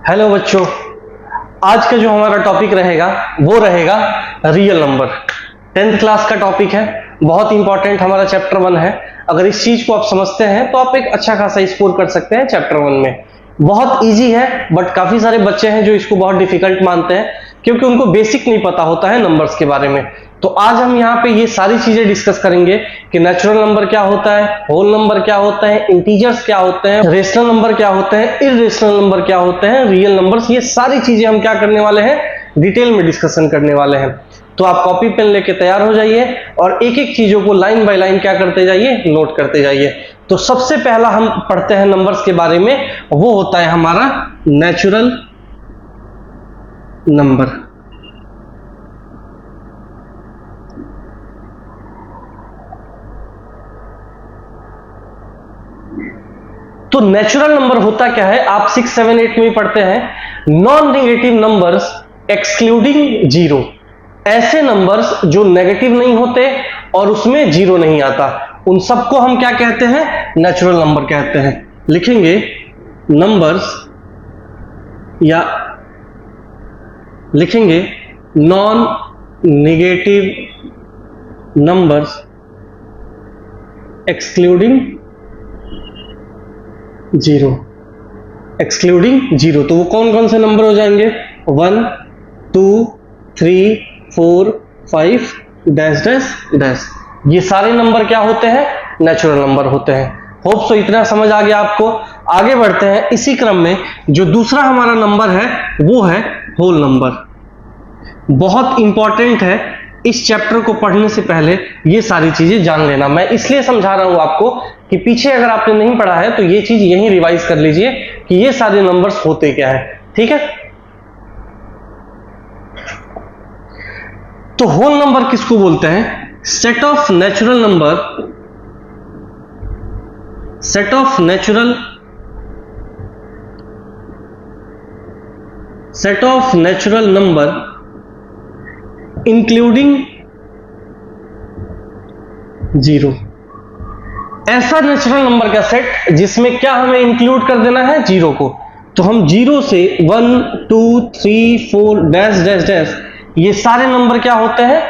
Hello बच्चों, आज का जो हमारा टॉपिक रहेगा वो रहेगा रियल नंबर। 10th क्लास का टॉपिक है, बहुत इंपॉर्टेंट हमारा चैप्टर 1 है। अगर इस चीज को आप समझते हैं तो आप एक अच्छा खासा स्कोर कर सकते हैं चैप्टर 1 में। बहुत इजी है, बट काफी सारे बच्चे हैं जो इसको बहुत डिफिकल्ट मानते हैं क्योंकि उनको बेसिक नहीं पता होता है नंबर्स के बारे में। तो आज हम यहाँ पे ये सारी चीजें डिस्कस करेंगे कि नेचुरल नंबर क्या होता है, होल नंबर क्या होता है, इंटीजर्स क्या होते हैं, रेशनल नंबर क्या होते हैं, इररेशनल नंबर क्या होते हैं, रियल नंबर्स। ये सारी चीजें हम क्या करने वाले हैं, डिटेल में डिस्कशन करने वाले हैं। तो आप कॉपी पेन लेके तैयार हो जाइए और एक एक चीजों को लाइन बाय लाइन क्या करते जाइए, नोट करते जाइए। तो सबसे पहला हम पढ़ते हैं नंबर्स के बारे में, वो होता है हमारा नेचुरल नंबर। तो नेचुरल नंबर होता क्या है, आप 6, 7, 8 में पढ़ते हैं। Non negative numbers excluding zero, ऐसे नंबर्स जो नेगेटिव नहीं होते और उसमें जीरो नहीं आता, उन सबको हम क्या कहते हैं, नेचुरल नंबर कहते हैं। लिखेंगे नंबर्स या लिखेंगे non negative numbers excluding zero. Excluding zero तो वो कौन कौन से नंबर हो जाएंगे, 1, 2, 3, 4, 5 डैश डैश डैश। ये सारे नंबर क्या होते हैं, नेचुरल नंबर होते हैं। होप सो इतना समझ आ गया आपको। आगे बढ़ते हैं। इसी क्रम में जो दूसरा हमारा नंबर है वो है होल नंबर। बहुत इंपॉर्टेंट है, इस चैप्टर को पढ़ने से पहले ये सारी चीजें जान लेना। मैं इसलिए समझा रहा हूं आपको कि पीछे अगर आपने नहीं पढ़ा है तो ये चीज यहीं रिवाइज कर लीजिए कि ये सारे नंबर्स होते क्या है, ठीक है। तो होल नंबर किसको बोलते हैं, set of natural number, set of natural number including zero. ऐसा नेचुरल नंबर का सेट जिसमें क्या हमें इंक्लूड कर देना है, जीरो को। तो हम जीरो से 1, 2, 3, 4 डैश डैश डैश, ये सारे नंबर क्या होते हैं,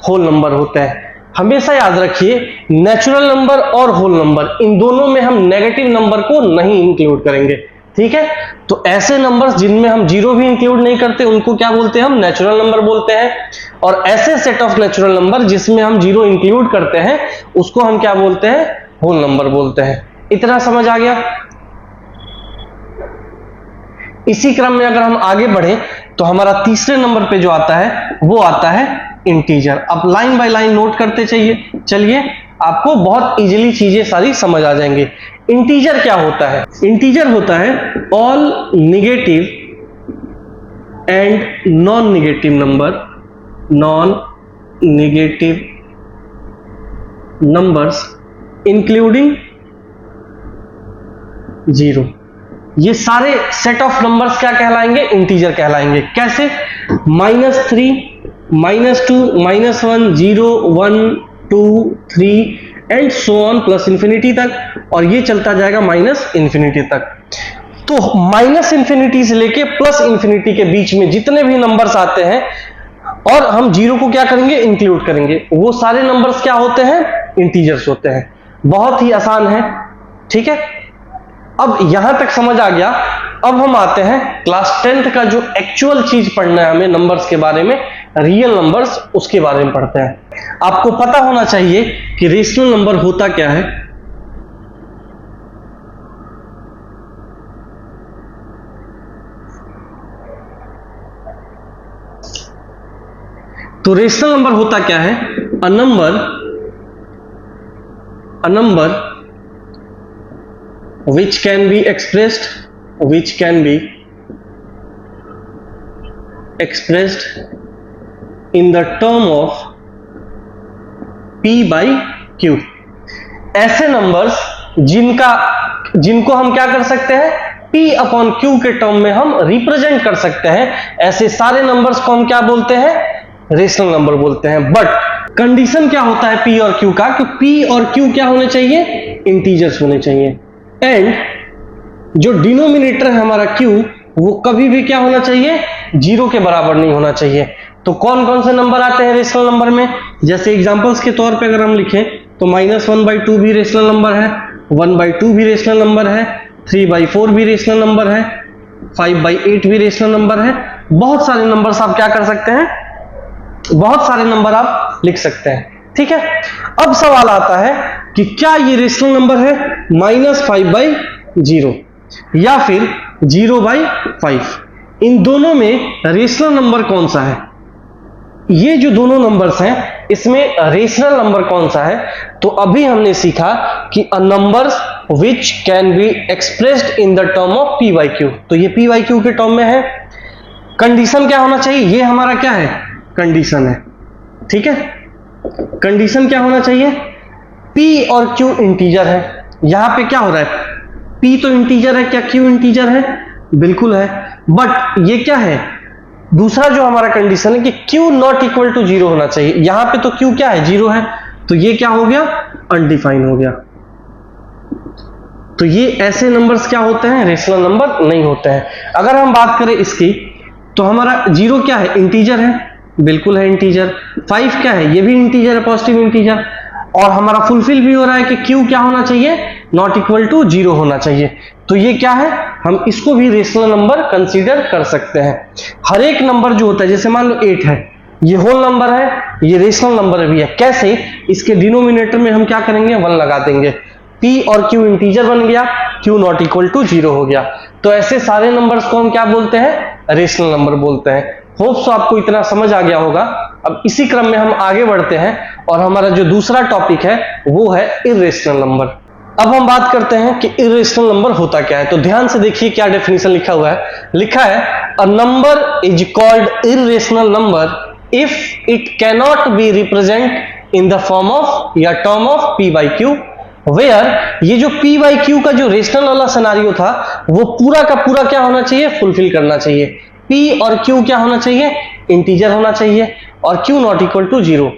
होल नंबर होते हैं। हमेशा याद रखिए, नेचुरल नंबर और होल नंबर इन दोनों में हम नेगेटिव नंबर को नहीं इंक्लूड करेंगे, ठीक है। तो ऐसे नंबर्स जिनमें हम जीरो भी इंक्लूड नहीं करते उनको क्या बोलते हैं, हम नेचुरल नंबर बोलते हैं। और ऐसे सेट ऑफ नेचुरल नंबर जिसमें हम जीरो इंक्लूड करते हैं उसको हम क्या बोलते हैं, होल नंबर बोलते हैं। इतना समझ आ गया। इसी क्रम में अगर हम आगे बढ़े तो हमारा तीसरे नंबर पे जो आता है वो आता है इंटीजर। अब लाइन बाय लाइन नोट करते चलिए, आपको बहुत इजीली चीजें सारी समझ आ जाएंगी। इंटीजर क्या होता है, इंटीजर होता है all negative and non negative number, non negative numbers including zero. ये सारे सेट ऑफ नंबर्स क्या कहलाएंगे, इंटीजर कहलाएंगे। कैसे, -3, -2, -1, 0, 1, 2, 3 and so on plus infinity तक, और ये चलता जाएगा माइनस इंफिनिटी तक। तो माइनस इंफिनिटी से लेके प्लस इंफिनिटी के बीच में जितने भी नंबर्स आते हैं और हम जीरो को क्या करेंगे, इंक्लूड करेंगे, वो सारे नंबर्स क्या होते हैं, इंटीजर्स होते हैं। बहुत ही आसान है, ठीक है। अब यहां तक समझ आ गया। अब हम आते हैं क्लास 10th का जो एक्चुअल चीज पढ़ना है हमें नंबर्स के बारे में, रियल नंबर्स, उसके बारे में पढ़ते हैं। आपको पता होना चाहिए कि रेशनल नंबर होता क्या है। तो रेशनल नंबर होता क्या है, a number which can be expressed in the term of p by q। ऐसे नंबर्स जिनको हम क्या कर सकते हैं, p अपॉन q के टर्म में हम रिप्रेजेंट कर सकते हैं, ऐसे सारे नंबर्स को हम क्या बोलते हैं, रेशनल नंबर बोलते हैं। बट कंडीशन क्या होता है p और q का, कि p और q क्या होने चाहिए, इंटीजर्स होने चाहिए। एंड जो डिनोमिनेटर है हमारा q, वो कभी भी क्या होना चाहिए, 0 के बराबर नहीं होना चाहिए। तो कौन कौन से नंबर आते हैं रेशनल नंबर में, जैसे एग्जांपल्स के तौर पे अगर हम लिखें तो -1/2 भी रेशनल नंबर है, 1/2 भी रेशनल नंबर है, 3/4 भी रेशनल नंबर है, 5/8 भी रेशनल नंबर है। बहुत सारे नंबर्स आप क्या कर सकते हैं, बहुत सारे नंबर आप लिख सकते हैं। ठीक है, अब सवाल आता है कि क्या ये रेशनल नंबर है -5/0 या फिर 0/5, इन दोनों में रेशनल नंबर कौन सा है। ये जो दोनों नंबर्स हैं इसमें रेशनल नंबर कौन सा है, तो अभी हमने सीखा कि a numbers which can be expressed in the term of p/q। तो ये p/q के टर्म में है। कंडीशन क्या होना चाहिए, ये हमारा क्या है, कंडीशन है। ठीक है, कंडीशन क्या होना चाहिए, p और q इंटीजर है। यहां पे क्या हो रहा है, p तो इंटीजर है, क्या q इंटीजर है, बिल्कुल है। बट ये क्या है, दूसरा जो हमारा कंडीशन है कि q नॉट इक्वल टू 0 होना चाहिए। यहां पे तो q क्या है, 0 है, तो ये क्या हो गया, अनडिफाइन हो गया। तो ये ऐसे नंबर्स क्या होते हैं, रेशनल नंबर नहीं होते हैं। अगर हम बात करें इसकी, तो हमारा 0 क्या है, इंटीजर है, बिल्कुल है इंटीजर। 5 क्या है, ये भी इंटीजर है, पॉजिटिव इंटीजर। और हमारा फुलफिल भी हो रहा है कि q क्या होना चाहिए, नॉट इक्वल टू 0 होना चाहिए। तो ये क्या है, हम इसको भी रेशनल नंबर कंसीडर कर सकते हैं। हर एक नंबर जो होता है, जैसे मान लो 8 है, ये होल नंबर है, ये रेशनल नंबर भी है। कैसे, इसके डिनोमिनेटर में हम क्या करेंगे, 1 लगा देंगे, p और q इंटीजर बन गया, q नॉट इक्वल टू 0 हो गया। तो ऐसे सारे नंबर्स को हम क्या बोलते हैं, रेशनल नंबर बोलते हैं। होप सो आपको इतना समझ आ गया होगा। अब इसी क्रम में हम आगे बढ़ते हैं और हमारा जो दूसरा टॉपिक है वो है इर्रेशनल नंबर। अब हम बात करते हैं कि इर्रेशनल नंबर होता क्या है। तो ध्यान से देखिए क्या डेफिनेशन लिखा हुआ है, लिखा है a number is called irrational number if it cannot be represent in the form of या टर्म ऑफ p/q, वेयर ये जो p/q का जो रेशनल वाला सिनारियो था वो पूरा का पूरा क्या होना चाहिए, फुलफिल करना चाहिए। p और q क्या होना चाहिए, इंटीजर होना चाहिए, और q नॉट इक्वल टू 0।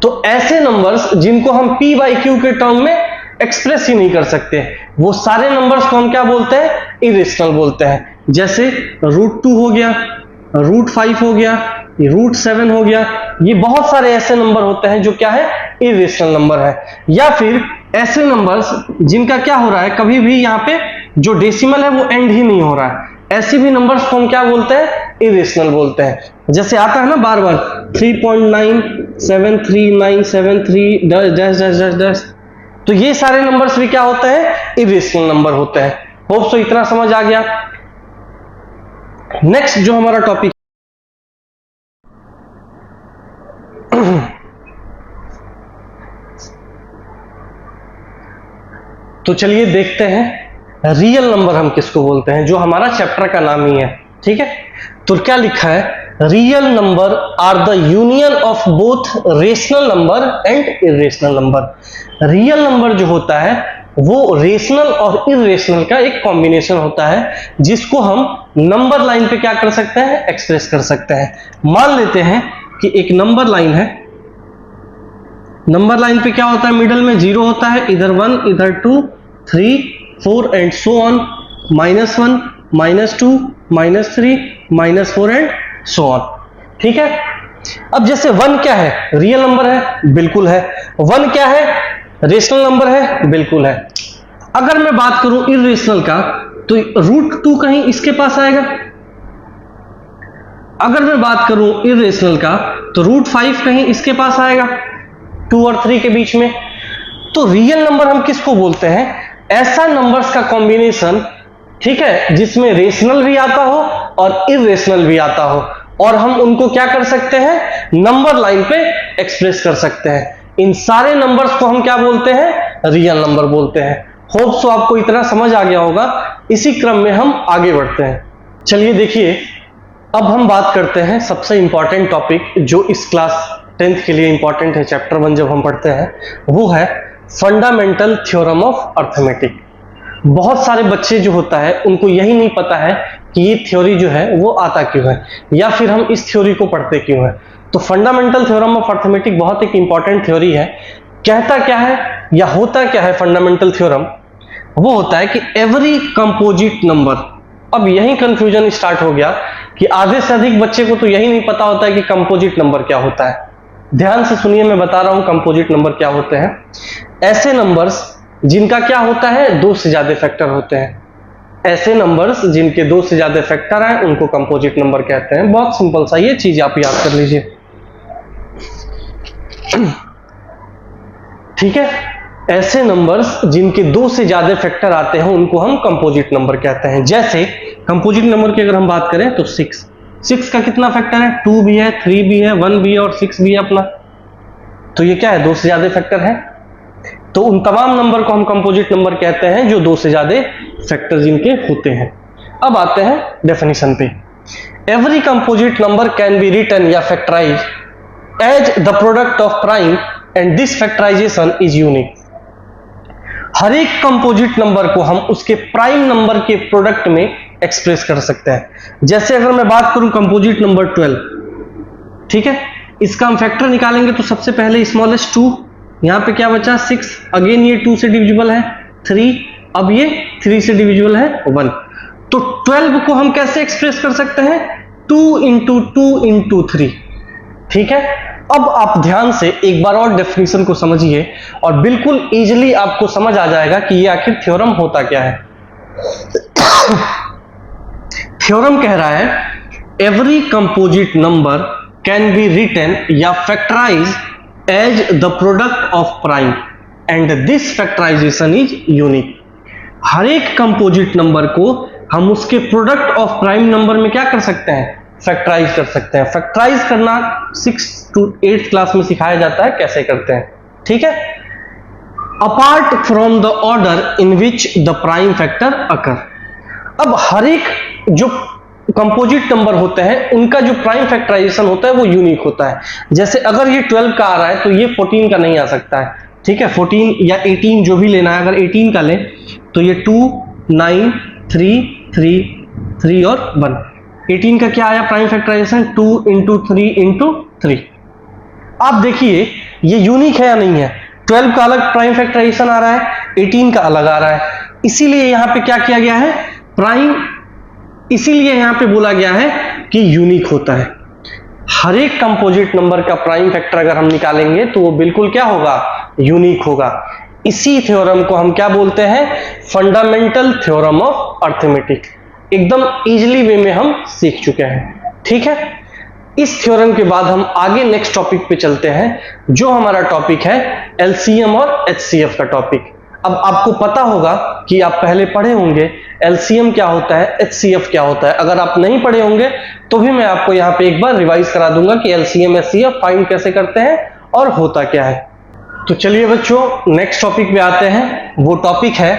तो ऐसे नंबर्स जिनको हम p/q के टर्म में एक्सप्रेस ही नहीं कर सकते, वो सारे नंबर्स को हम क्या बोलते हैं, इरेशनल बोलते हैं। जैसे √2 हो गया, √5 हो गया, √7 हो गया, ये बहुत सारे ऐसे नंबर होते हैं जो क्या है, इरेशनल नंबर है। या फिर ऐसे नंबर्स जिनका क्या हो रहा है, कभी भी यहाँ पे जो डेसिमल है वो एंड ही नहीं हो रहा है, ऐसे भी नंबर्स को हम क्या बोलते हैं, इरेशनल बोलते हैं। जैसे आता है ना बार बार 3.97397 डैश डैश डैश डैश, तो ये सारे नंबर्स भी क्या होते हैं, इरेशनल नंबर होते हैं। होप सो इतना समझ आ गया। नेक्स्ट जो हमारा टॉपिक तो चलिए देखते हैं रियल नंबर हम किसको बोलते हैं, जो हमारा चैप्टर का नाम ही है। ठीक है, तो क्या लिखा है, real number are the union of both rational number and irrational number. Real number जो होता है वो रेशनल और इरेशनल का एक कॉम्बिनेशन होता है, जिसको हम नंबर लाइन पे क्या कर सकते हैं, एक्सप्रेस कर सकते हैं। मान लेते हैं कि एक नंबर लाइन है, नंबर लाइन पे क्या होता है, मिडल में 0 होता है, इधर 1, इधर 2, 3, 4 and so on, -1, -2, -3, -4 and so on. ठीक है, अब जैसे 1 क्या है, रियल नंबर है, बिल्कुल है। 1 क्या है, रेशनल नंबर है, बिल्कुल है। अगर मैं बात करूं इरेशनल का, तो √2 कहीं इसके पास आएगा। अगर मैं बात करूं इरेशनल का, तो √5 कहीं इसके पास आएगा, 2 और 3 के बीच में। तो रियल नंबर हम किसको बोलते हैं, ऐसा नंबर्स का कॉम्बिनेशन, ठीक है, जिसमें रेशनल भी आता हो और इरेशनल भी आता हो, और हम उनको क्या कर सकते हैं, नंबर लाइन पे एक्सप्रेस कर सकते हैं। इन सारे नंबर्स को हम क्या बोलते हैं, रियल नंबर बोलते हैं। होप सो आपको इतना समझ आ गया होगा। इसी क्रम में हम आगे बढ़ते हैं। चलिए देखिए, अब हम बात करते हैं सबसे इंपॉर्टेंट टॉपिक जो इस क्लास 10th के लिए इंपॉर्टेंट है, चैप्टर 1 जब हम पढ़ते हैं, वो है फंडामेंटल थ्योरम ऑफ अर्थमेटिक। बहुत सारे बच्चे जो होता है उनको यही नहीं पता है कि ये थ्योरी जो है वो आता क्यों है, या फिर हम इस थ्योरी को पढ़ते क्यों है। तो फंडामेंटल थ्योरम ऑफ अर्थमेटिक बहुत एक इंपॉर्टेंट थ्योरी है। कहता क्या है या होता क्या है फंडामेंटल थ्योरम, वो होता है कि एवरी कंपोजिट नंबर, अब यही कंफ्यूजन स्टार्ट हो गया कि आधे से अधिक बच्चे को तो यही नहीं पता होता है कि कंपोजिट नंबर क्या होता है। ध्यान से सुनिए, मैं बता रहा हूं कंपोजिट नंबर क्या होते हैं। ऐसे नंबर्स जिनका क्या होता है, दो से ज्यादा फैक्टर होते हैं। ऐसे नंबर्स जिनके दो से ज्यादा फैक्टर हैं उनको कंपोजिट नंबर कहते हैं। बहुत सिंपल सा ये चीज आप याद कर लीजिए, ठीक है। ऐसे नंबर्स जिनके दो से ज्यादा फैक्टर आते हैं उनको हम कंपोजिट नंबर कहते हैं। जैसे कंपोजिट नंबर की अगर हम बात करें तो 6 का कितना फैक्टर है, 2 भी है, 3 भी है, 1 भी है और 6 भी है अपना। तो ये क्या है, दो से ज्यादा फैक्टर है। तो उन तमाम नंबर को हम कंपोजिट नंबर कहते हैं जो दो से ज्यादा फैक्टर जिनके होते हैं। अब आते हैं डेफिनेशन पे। Every composite number can be written या factorize as the product of prime and this factorization is unique. हर एक कंपोजिट नंबर को हम उसके प्राइम नंबर के प्रोडक्ट में एक्सप्रेस कर सकते हैं। जैसे अगर मैं बात करूं कंपोजिट नंबर 12, ठीक है, इसका हम फैक्टर निकालेंगे तो सबसे पहले स्मॉलेस्ट 2, यहां पे क्या बचा 6, अगेन ये 2 से डिविजिबल है 3, अब ये 3 से डिविजिबल है 1। तो 12 को हम कैसे एक्सप्रेस कर सकते हैं, 2 इंटू 2 इंटू 3, ठीक है। अब आप ध्यान से एक बार और डेफिनेशन को समझिए और बिल्कुल इजीली आपको समझ आ जाएगा कि ये आखिर थ्योरम होता क्या है। थ्योरम कह रहा है every composite number can be written या factorize as the product of prime and this factorization is unique. हर एक कंपोजिट नंबर को हम उसके प्रोडक्ट ऑफ प्राइम नंबर में क्या कर सकते हैं, फैक्टराइज कर सकते हैं। फैक्टराइज करना 6 to 8 क्लास में सिखाया जाता है कैसे करते हैं, ठीक है। Apart from the order in which the prime factor occur. अब हर एक जो कंपोजिट नंबर होते हैं उनका जो प्राइम फैक्टराइजेशन होता है वो यूनिक होता है। जैसे अगर ये 12 का आ रहा है तो ये 14 का नहीं आ सकता है, ठीक है। 14 या 18 जो भी लेना है, अगर 18 का ले तो ये 2 9 3 3 3 और 1। 18 का क्या आया प्राइम फैक्टराइजेशन, 2 इंटू 3 इंटू 3। आप देखिए ये यूनिक है या नहीं है। 12 का अलग प्राइम फैक्टराइजेशन आ रहा है, 18 का अलग आ रहा है, इसीलिए यहां पे क्या किया गया है, प्राइम, इसीलिए यहां पे बोला गया है कि यूनिक होता है। हर एक कंपोजिट नंबर का प्राइम फैक्टर अगर हम निकालेंगे तो वो बिल्कुल क्या होगा, यूनिक होगा। इसी थ्योरम को हम क्या बोलते हैं, फंडामेंटल थ्योरम ऑफ अर्थमेटिक। एकदम इजीली वे में हम सीख चुके हैं, ठीक है। इस थ्योरम के बाद हम आगे नेक्स्ट टॉपिक पे चलते हैं जो हमारा टॉपिक है एलसीएम और एचसीएफ का टॉपिक। अब आपको पता होगा कि आप पहले पढ़े होंगे एलसीएम क्या होता है, एचसीएफ क्या होता है। अगर आप नहीं पढ़े होंगे तो भी मैं आपको यहाँ पे एक बार रिवाइज करा दूंगा कि एलसीएम एचसीएफ फाइंड कैसे करते हैं और होता क्या है। तो चलिए बच्चों नेक्स्ट टॉपिक पे आते हैं। वो टॉपिक है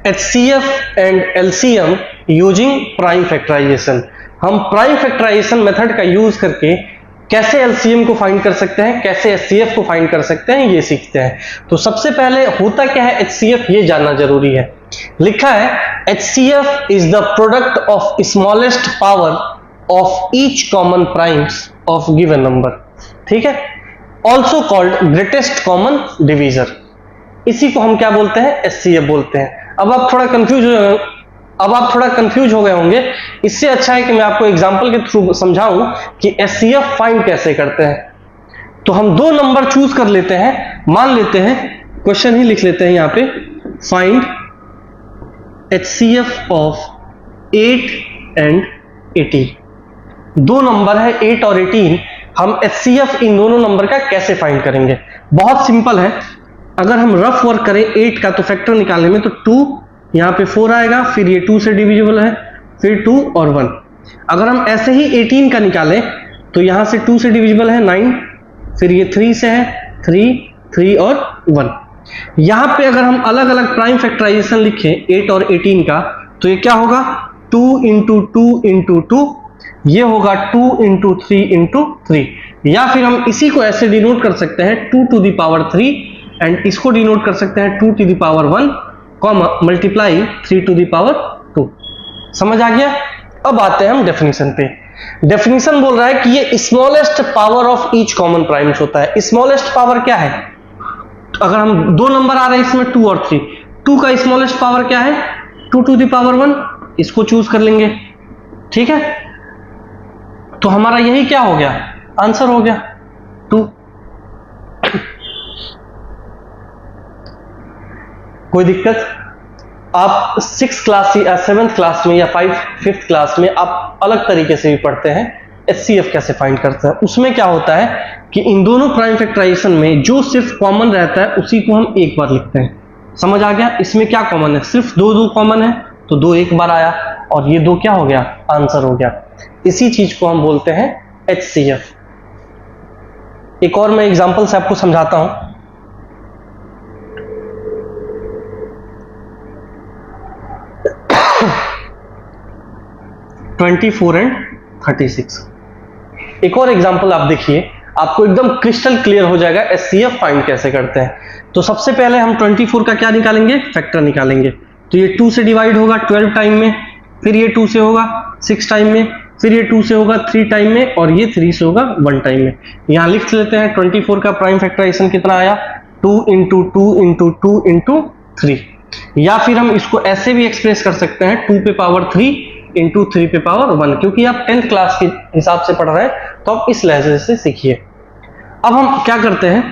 HCF and LCM using prime factorisation. हम प्राइम फैक्टराइजेशन मेथड का यूज करके कैसे एलसीएम को फाइंड कर सकते हैं, कैसे एचसीएफ को फाइंड कर सकते हैं, ये सीखते हैं। तो सबसे पहले होता क्या है एचसीएफ, ये जानना जरूरी है। लिखा है HCF is the product of smallest power of each common primes of given number, ठीक है। Also called greatest common divisor. इसी को हम क्या बोलते हैं, एचसीएफ बोलते हैं। अब आप थोड़ा कंफ्यूज हो गए होंगे। इससे अच्छा है कि मैं आपको एग्जांपल के थ्रू समझाऊं कि एचसीएफ फाइंड कैसे करते हैं। तो हम दो नंबर चूज कर लेते हैं, मान लेते हैं, क्वेश्चन ही लिख लेते हैं यहां पे, फाइंड एचसीएफ ऑफ 8 एंड 18। दो नंबर है 8 और 18, हम एचसीएफ इन दोनों नंबर का कैसे फाइंड करेंगे। बहुत सिंपल है। अगर हम रफ वर्क करें 8 का तो फैक्टर निकालने में तो 2, यहाँ पे 4 आएगा, फिर ये 2 से डिविजिबल है, फिर 2 और 1। अगर हम ऐसे ही 18 का निकालें तो यहाँ से 2 से डिविजिबल है 9, फिर ये 3 से है 3, 3 और 1। यहाँ पे अगर हम अलग अलग प्राइम फैक्टराइजेशन लिखें 8 और 18 का तो ये क्या होगा, 2 इंटू 2 इंटू 2, ये होगा 2 इंटू 3 इंटू 3। या फिर हम इसी को ऐसे डिनोट कर सकते हैं 2 टू द पावर 3 एंड इसको डिनोट कर सकते हैं 2 to the power 1 comma multiply 3 to the power 2। समझ आ गया। अब आते हैं हम डेफिनेशन पे। डेफिनेशन बोल रहा है कि ये smallest power of each common primes होता है। स्मॉलेस्ट पावर क्या है, अगर हम दो नंबर आ रहे हैं इसमें 2 और 3, 2 का स्मॉलेस्ट पावर क्या है, 2 टू द पावर 1, इसको चूज कर लेंगे, ठीक है। तो हमारा यही क्या हो गया, आंसर हो गया 2। कोई दिक्कत? आप 6th क्लास या 7th क्लास में या 5th क्लास में आप अलग तरीके से भी पढ़ते हैं HCF कैसे फाइंड करते हैं। उसमें क्या होता है कि इन दोनों प्राइम फैक्टराइजेशन में जो सिर्फ कॉमन रहता है उसी को हम एक बार लिखते हैं। समझ आ गया? इसमें क्या कॉमन है, सिर्फ दो कॉमन है, तो 2 एक बार आया और ये 2 क्या हो गया, आंसर हो गया। इसी चीज को हम बोलते हैं HCF। एक और मैं एग्जांपल से आपको समझाता हूं। (24 and 36) एक और एग्जांपल आप देखिए, आपको एकदम क्रिस्टल क्लियर हो जाएगा HCF फाइंड कैसे करते हैं। तो सबसे पहले हम 24 का क्या निकालेंगे, फैक्टर निकालेंगे। तो ये 2 से डिवाइड होगा 12 टाइम में, फिर ये 2 से होगा 6 टाइम में, फिर ये 2 से होगा 3 टाइम में, और ये 3 से होगा 1 टाइम में। यहां लिख लेते हैं 24 का प्राइम फैक्टराइजेशन कितना आया, 2 इंटू 2 इंटू 2 इंटू 3। या फिर हम इसको ऐसे भी एक्सप्रेस कर सकते हैं 2 पे पावर 3 इंटू 3 पे पावर 1। क्योंकि आप 10th क्लास के हिसाब से पढ़ रहे हैं तो आप इस लहजे से सीखिए। अब हम क्या करते हैं,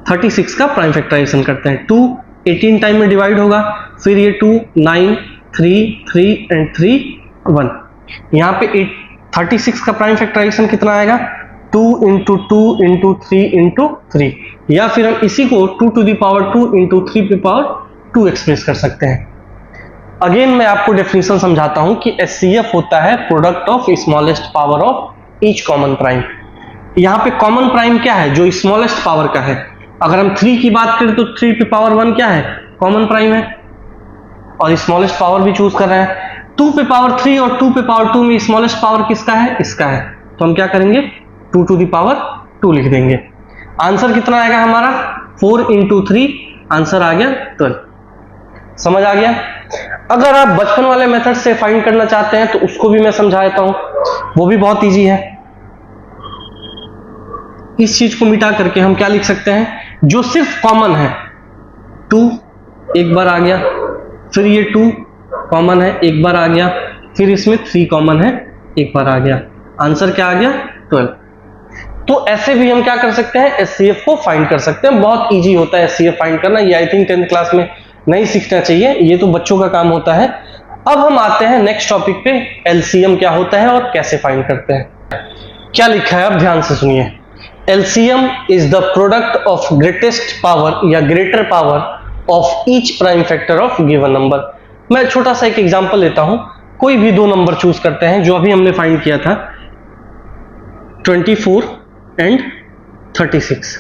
36 का प्राइम फैक्टराइजेशन करते हैं। 2 18 टाइम में डिवाइड होगा, फिर ये 2 9 3 3 एंड 3 1। यहाँ पे 36 का प्राइम फैक्टराइजेशन कितना आएगा, 2 इंटू 2 इंटू 3 इंटू 3। या फिर हम इसी को 2 टू द पावर 2 इंटू 3 पे पावर 2 एक्सप्रेस कर सकते हैं। अगेन मैं आपको डेफिनेशन समझाता हूं कि HCF होता है product of smallest power of each common prime. यहां पे कॉमन प्राइम क्या है, जो स्मॉलेस्ट पावर का है। अगर हम 3 की बात करें तो 3 पे पावर 1 क्या है, कॉमन प्राइम है, और स्मॉलेस्ट पावर भी चूज कर रहे हैं। 2 पे पावर 3 और 2 पे पावर 2 में स्मॉलेस्ट पावर किसका है, इसका है। तो हम क्या करेंगे, 2 टू द पावर 2 लिख देंगे। आंसर कितना आएगा हमारा, 4 इंटू 3, आंसर आ गया 12। समझ आ गया? अगर आप बचपन वाले मेथड से फाइंड करना चाहते हैं तो उसको भी मैं समझा देता हूं, वो भी बहुत इजी है। इस चीज को मिटा करके हम क्या लिख सकते हैं, जो सिर्फ कॉमन है, 2 एक बार आ गया, फिर ये 2 कॉमन है एक बार आ गया, फिर इसमें 3 कॉमन है एक बार आ गया। आंसर क्या आ गया, 12। तो ऐसे भी हम क्या कर सकते हैं, HCF को फाइंड कर सकते हैं। बहुत इजी होता है HCF फाइंड करना, ये आई थिंक 10th क्लास में नहीं सीखना चाहिए, ये तो बच्चों का काम होता है। अब हम आते हैं नेक्स्ट टॉपिक पे, LCM क्या होता है और कैसे फाइंड करते हैं। क्या लिखा है, अब ध्यान से सुनिए। LCM is the product of greatest power या greater power of each prime factor of given number. मैं छोटा सा एक एग्जांपल लेता हूं। कोई भी 2 नंबर चूज करते हैं, जो अभी हमने फाइंड किया था 24 एंड 36।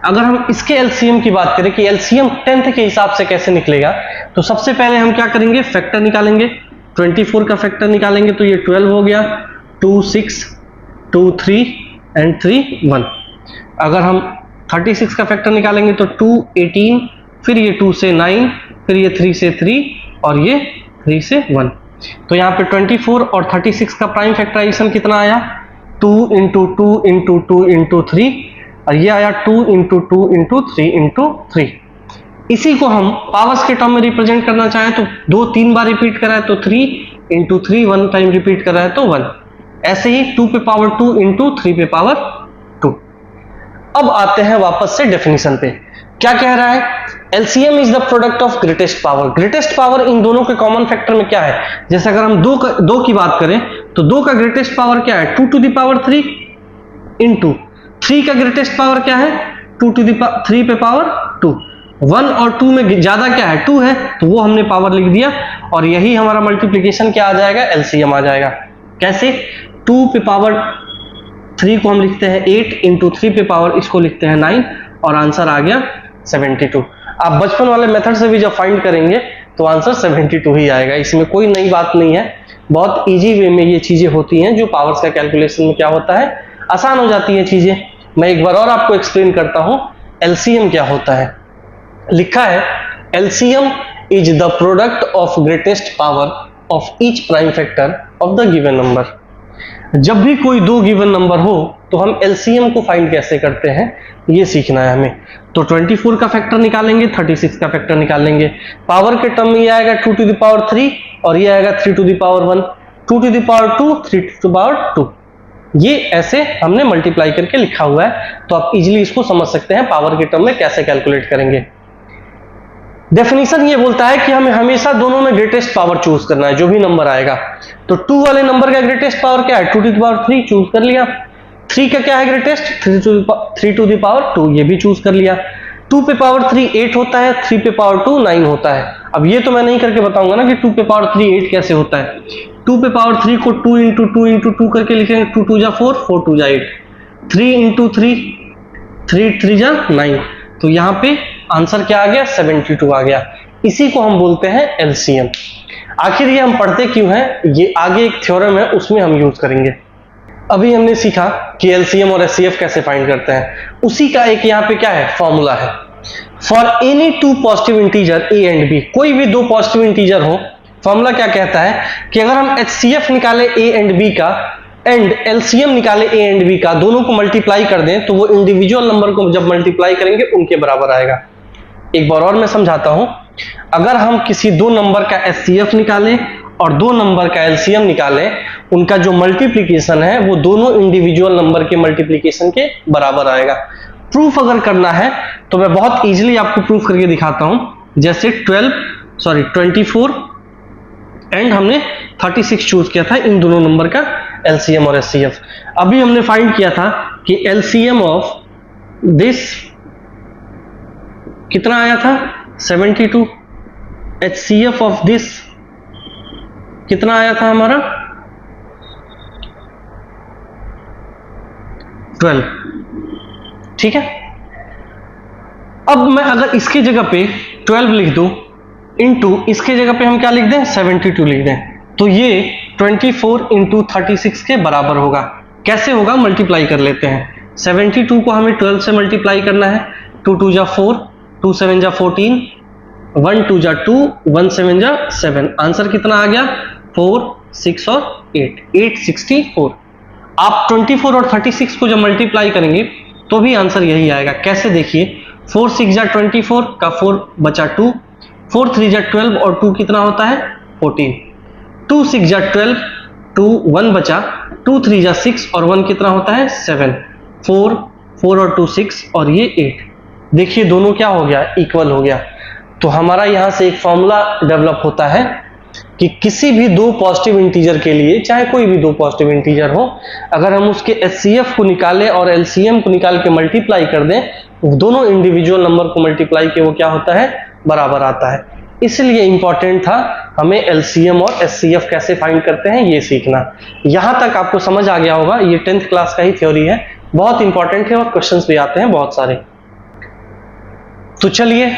अगर हम इसके LCM की बात करें कि LCM 10th के हिसाब से कैसे निकलेगा, तो सबसे पहले हम क्या करेंगे, फैक्टर निकालेंगे। 24 का फैक्टर निकालेंगे तो ये 12 हो गया, 2 6 2 3 एंड 3 1। अगर हम 36 का फैक्टर निकालेंगे तो 2 18, फिर ये 2 से 9, फिर ये 3 से 3 और ये 3 से 1। तो यहाँ पे 24 और 36 का प्राइम फैक्टराइजेशन कितना आया, 2 इंटू 2 इंटू 2 इंटू 3, और ये आया 2 इंटू 2 इंटू 3 इंटू 3। इसी को हम पावर्स के टर्म में रिप्रेजेंट करना चाहें तो 2 3 बार रिपीट करा है तो 3 इंटू 3, 1 टाइम रिपीट करा है तो 1। ऐसे ही 2 पे पावर 2 इंटू 3 पे पावर 2। अब आते हैं वापस से डेफिनेशन पे। क्या कह रहा है, LCM is the product of greatest power. Greatest power in दोनों के कॉमन फैक्टर में क्या है, जैसे अगर हम 2 की बात करें तो 2 का ग्रेटेस्ट पावर क्या है, 2 टू द पावर 3 इंटू 3 का ग्रेटेस्ट पावर क्या है, 2 टू द 3 पे पावर 2। 1 और 2 में ज्यादा क्या है, 2 है, तो वो हमने पावर लिख दिया, और यही हमारा मल्टीप्लिकेशन क्या आ जाएगा, LCM आ जाएगा। कैसे, 2 पे पावर 3 को हम लिखते हैं 8 इंटू 3 पे पावर इसको लिखते हैं 9, और आंसर आ गया 72। आप बचपन वाले मेथड से भी जब फाइंड करेंगे तो आंसर 72 ही आएगा। इसमें कोई नई बात नहीं है, बहुत इजी वे में ये चीजें होती हैं। जो पावर्स का कैलकुलेशन में क्या होता है, आसान हो जाती है चीजें। मैं एक बार और आपको एक्सप्लेन करता हूं LCM क्या होता है। लिखा है LCM is the product of greatest power of each prime factor of the given number. जब भी कोई 2 गिवन नंबर हो तो हम एलसीएम को फाइंड कैसे करते हैं ये सीखना है हमें। तो 24 का फैक्टर निकालेंगे, 36 का फैक्टर निकालेंगे। पावर के टर्म में ये आएगा 2 टू द पावर 3 और ये आएगा 3 to the power 1, 2 to the power 2, 3 to the power 2। ये ऐसे हमने मल्टीप्लाई करके लिखा हुआ है, तो आप इजीली इसको समझ सकते हैं पावर के टर्म में कैसे कैलकुलेट करेंगे। डेफिनेशन ये बोलता है कि हमें हमेशा दोनों में ग्रेटेस्ट पावर चूज करना है, जो भी नंबर आएगा। तो 2 वाले नंबर का ग्रेटेस्ट पावर क्या है, 2 टू द पावर 3 चूज कर लिया। 3 का क्या है ग्रेटेस्ट, 3 टू द पावर 2, ये भी चूज कर लिया। 2 पे पावर 3 8 होता है, 3 पे पावर 2 9 होता है। अब ये तो मैं नहीं करके बताऊंगा ना कि 2 पे पावर 3 8 कैसे होता है। 2 पे पावर 3 को 2 इंटू 2 इंटू 2 करके लिखेंगे, 2 2 जा 4, 4 2 जा 8, 3 इंटू 3, 3 3 जा 9। तो यहाँ पे आंसर क्या आ गया, 72 आ गया। इसी को हम बोलते हैं एलसीएम। आखिर ये हम पढ़ते क्यों हैं, ये आगे एक थ्योरम है उसमें हम यूज करेंगे। अभी हमने सीखा कि एलसीएम और एचसीएफ कैसे फाइंड करते हैं, उसी का एक यहाँ पे क्या है फॉर्मूला है। For any two positive integer a and b, कोई भी दो पॉजिटिव इंटीजर हो, फॉर्मूला क्या कहता है कि अगर हम एचसीएफ निकाले ए एंड बी का एंड एलसीएम निकाले ए एंड बी का, दोनों को मल्टीप्लाई कर दें तो वो इंडिविजुअल नंबर को जब मल्टीप्लाई करेंगे उनके बराबर आएगा। एक बार और मैं समझाता हूं, अगर हम किसी दो नंबर का एचसीएफ निकालें और दो नंबर का एलसीएम निकालें, उनका जो मल्टीप्लिकेशन है वो दोनों इंडिविजुअल नंबर के मल्टीप्लिकेशन के बराबर आएगा। प्रूफ अगर करना है तो मैं बहुत इजीली आपको प्रूफ करके दिखाता हूं। जैसे 24 एंड हमने 36 चूज किया था, इन दोनों नंबर का एलसीएम और एचसीएफ। अभी हमने फाइंड किया था कि एलसीएम ऑफ दिस कितना आया था 72, एचसीएफ ऑफ दिस कितना आया था हमारा 12। ठीक है, अब मैं अगर इसके जगह पे 12 लिख दूं इंटू इसके जगह पे हम क्या लिख दें 72 लिख दें, तो ये 24 इंटू 36 के बराबर होगा। कैसे होगा, मल्टीप्लाई कर लेते हैं। 72 को हमें 12 से मल्टीप्लाई करना है, 2 2 जा 4, 2 7 जा 14, 1 2 जा 2, 1 7 जा 7। आंसर कितना आ गया 4 6 और 8, 864। आप 24 और 36 को जब मल्टीप्लाई करेंगे तो भी आंसर यही आएगा। कैसे देखिए, 4 6 जा 24 का 4 बचा 2, 4 3 जा 12 और 2 कितना होता है 14, 2 6 जा 12, 2 1 बचा, 2 3 जा 6 और 1 कितना होता है 7, 4 4 और 2 6 और ये 8। देखिए दोनों क्या हो गया, इक्वल हो गया। तो हमारा यहां से एक फॉर्मूला डेवलप होता है कि किसी भी दो पॉजिटिव इंटीजर के लिए, चाहे कोई भी दो पॉजिटिव इंटीजर हो, अगर हम उसके एचसीएफ को निकालें और एलसीएम को निकाल के मल्टीप्लाई कर दें, दोनों इंडिविजुअल नंबर को मल्टीप्लाई के वो क्या होता है बराबर आता है। इसलिए इंपॉर्टेंट था हमें एलसीएम और एचसीएफ कैसे फाइंड करते हैं ये सीखना। यहां तक आपको समझ आ गया होगा, ये 10th क्लास का ही थ्योरी है, बहुत इंपॉर्टेंट है और क्वेश्चंस भी आते हैं बहुत सारे। तो चलिए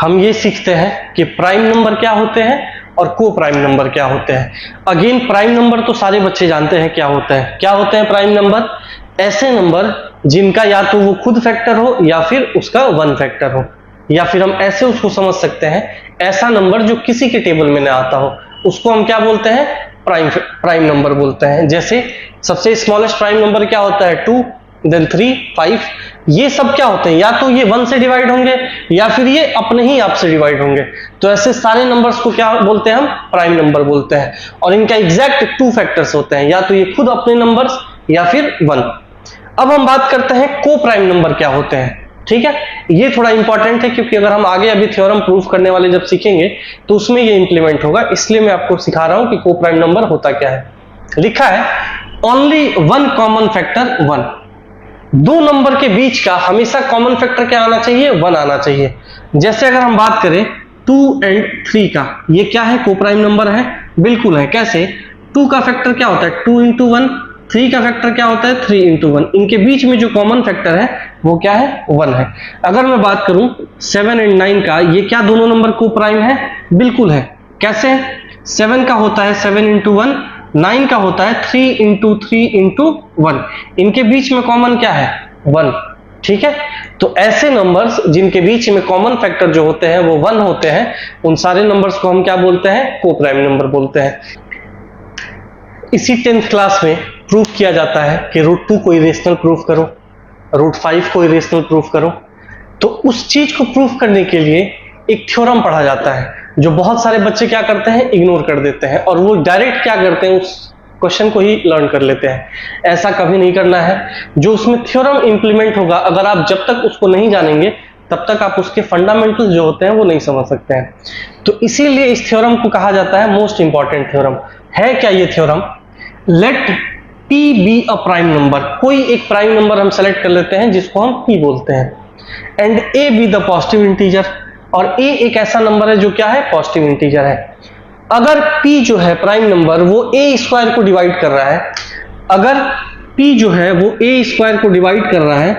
हम ये सीखते हैं कि प्राइम नंबर क्या होते हैं और को प्राइम नंबर क्या होते हैं। अगेन प्राइम नंबर तो सारे बच्चे जानते हैं क्या होते हैं। क्या होते हैं प्राइम नंबर, ऐसे नंबर जिनका या तो वो खुद फैक्टर हो या फिर उसका वन फैक्टर हो, या फिर हम ऐसे उसको समझ सकते हैं, ऐसा नंबर जो किसी के टेबल में ना आता हो, उसको हम क्या बोलते हैं प्राइम नंबर बोलते हैं। जैसे सबसे स्मॉलेस्ट प्राइम नंबर क्या होता है 2, देन 3 5, ये सब क्या होते हैं, या तो ये 1 से डिवाइड होंगे या फिर ये अपने ही आप से डिवाइड होंगे। तो ऐसे सारे नंबर्स को क्या बोलते हैं हम प्राइम नंबर बोलते हैं। और इनका एग्जैक्ट 2 फैक्टर्स होते हैं, या तो ये खुद अपने नंबर्स या फिर 1। अब हम बात करते हैं को प्राइम नंबर क्या होते हैं। ठीक है, ये थोड़ा इंपॉर्टेंट है क्योंकि अगर हम आगे अभी थ्योरम प्रूफ करने वाले जब सीखेंगे तो उसमें ये इंप्लीमेंट होगा, इसलिए मैं आपको सिखा रहा हूं कि को प्राइम नंबर होता क्या है। लिखा है ओनली वन कॉमन फैक्टर 1, दो नंबर के बीच का हमेशा कॉमन फैक्टर क्या आना चाहिए 1 आना चाहिए। जैसे अगर हम बात करें 2 एंड 3 का, ये क्या है को प्राइम नंबर है, बिल्कुल है। कैसे, 2 का फैक्टर क्या होता है 2 इंटू 1, 3 का फैक्टर क्या होता है 3 इंटू 1, इनके बीच में जो कॉमन फैक्टर है वो क्या है 1 है। अगर मैं बात करूं 7 एंड 9 का, ये क्या दोनों नंबर को प्राइम है, बिल्कुल है। कैसे, 7 का होता है 7 इंटू 1, 9 का होता है 3 इंटू 3 इंटू 1, इनके बीच में कॉमन क्या है 1। ठीक है, तो ऐसे नंबर्स जिनके बीच में कॉमन फैक्टर जो होते हैं वो 1 होते हैं, उन सारे नंबर्स को हम क्या बोलते हैं को प्राइम नंबर बोलते हैं। इसी 10th क्लास में प्रूफ किया जाता है कि √2 को इरेशनल प्रूफ करो, √5 को इरेशनल प्रूफ करो, तो उस चीज को प्रूफ करने के लिए एक थ्योरम पढ़ा जाता है जो बहुत सारे बच्चे क्या करते हैं, इग्नोर कर देते हैं और वो डायरेक्ट क्या करते हैं, उस क्वेश्चन को ही लर्न कर लेते हैं। ऐसा कभी नहीं करना है। जो उसमें थ्योरम इंप्लीमेंट होगा, अगर आप जब तक उसको नहीं जानेंगे तब तक आप उसके फंडामेंटल जो होते हैं वो नहीं समझ सकते हैं। तो इसीलिए इस थ्योरम को कहा जाता है मोस्ट इंपॉर्टेंट थ्योरम। है क्या ये theorem? Let p be a prime number, कोई एक प्राइम नंबर हम सेलेक्ट कर लेते हैं जिसको हम p बोलते हैं, and a be the positive integer, और a एक ऐसा नंबर है जो क्या है, पॉजिटिव इंटीजर है। अगर p जो है प्राइम नंबर वो a स्क्वायर को डिवाइड कर रहा है, अगर p जो है वो a स्क्वायर को डिवाइड कर रहा है,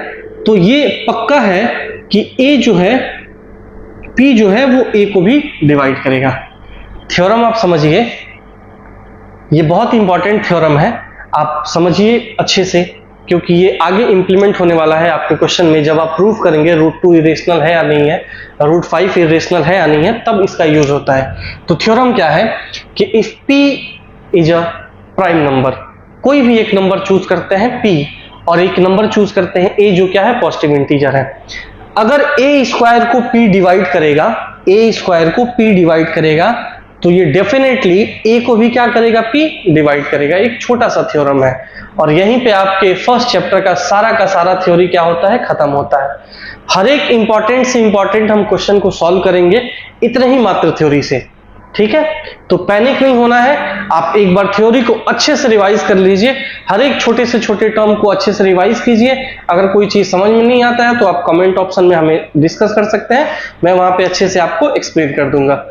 तो ये पक्का है कि a जो है, p जो है वो a को भी डिवाइड करेगा। थ्योरम आप समझिए, ये बहुत इंपॉर्टेंट थ्योरम है, आप समझिए अच्छे से, क्योंकि ये आगे इंप्लीमेंट होने वाला है आपके क्वेश्चन में। जब आप प्रूफ करेंगे √2 इरेशनल है या नहीं है, √5 इरेशनल है या नहीं है, तब इसका यूज होता है। तो थ्योरम क्या है कि if p is a prime number, कोई भी एक नंबर चूज करते हैं p और एक नंबर चूज करते हैं a जो क्या है, पॉजिटिव इंटीजर है। अगर a स्क्वायर को p डिवाइड करेगा, a स्क्वायर को p डिवाइड करेगा, तो ये डेफिनेटली a को भी क्या करेगा, p डिवाइड करेगा। एक छोटा सा थ्योरम है और यहीं पे आपके फर्स्ट चैप्टर का सारा थ्योरी क्या होता है, खत्म होता है। हर एक इंपॉर्टेंट से इंपॉर्टेंट हम क्वेश्चन को सॉल्व करेंगे इतने ही मात्र थ्योरी से, ठीक है। तो पैनिक नहीं होना है, आप एक बार थ्योरी को अच्छे से रिवाइज कर लीजिए, हर एक छोटे से छोटे टर्म को अच्छे से रिवाइज कीजिए। अगर कोई चीज समझ में नहीं आता है तो आप कमेंट ऑप्शन में हमें डिस्कस कर सकते हैं, मैं वहां पे अच्छे से आपको एक्सप्लेन कर दूंगा।